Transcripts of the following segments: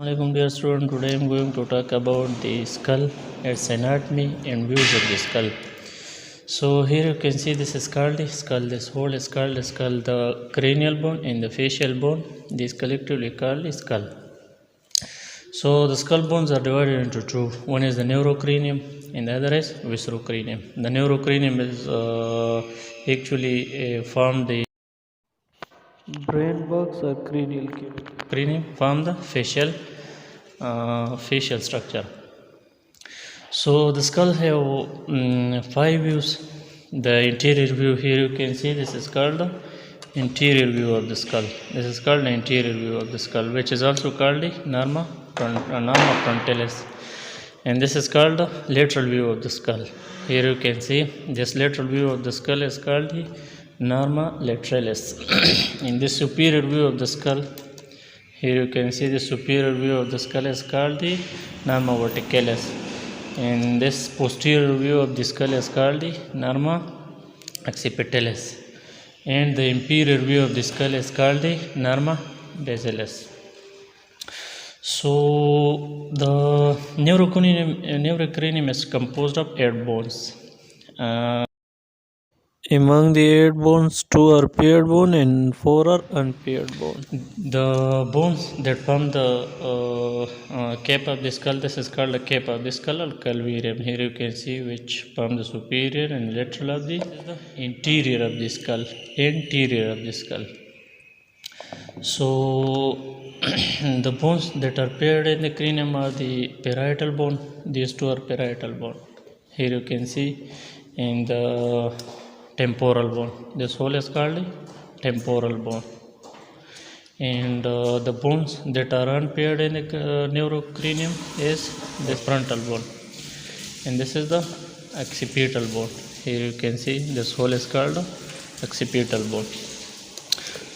Assalamualaikum dear student, today I am going to talk about the skull, its anatomy and views of the skull. So here you can see this is called the skull, this whole skull is called the cranial bone and the facial bone. These collectively called the skull. So the skull bones are divided into two. One is the neurocranium and the other is viscerocramiun. The neurocranium is actually formed the brain box or cranial cavity. Cranium form the facial structure. So the skull have five views. The interior view, here you can see this is called the interior view of the skull. This is called the interior view of the skull, which is also called the Norma Frontalis. And this is called the lateral view of the skull. Here you can see this lateral view of the skull is called the Norma Lateralis. In this superior view of the skull, here you can see the superior view of the skull is called the Norma Verticalis. And this posterior view of the skull is called the Norma Occipitalis. And the inferior view of the skull is called the Norma Basalis. So the neurocranium is composed of 8 bones. Among the 8 bones, 2 are paired bone and 4 are unpaired bone. The bones that form the cap of the skull, this is called the cap of the skull or calvarium. Here you can see which form the superior and lateral of the interior of the skull, anterior of the skull. So the bones that are paired in the cranium are the parietal bone. These two are parietal bone. Here you can see in the temporal bone. This whole is called the temporal bone. And the bones that are unpaired in the neurocranium is the frontal bone. And this is the occipital bone. Here you can see this whole is called the occipital bone.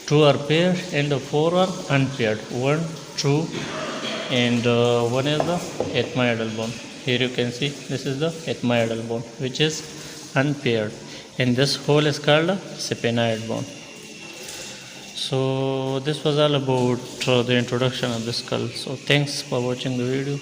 2 are paired and 4 are unpaired. 1, 2 and 1 is the ethmoidal bone. Here you can see this is the ethmoidal bone which is unpaired. And this whole is called a sphenoid bone. So this was all about the introduction of the skull. So thanks for watching the video.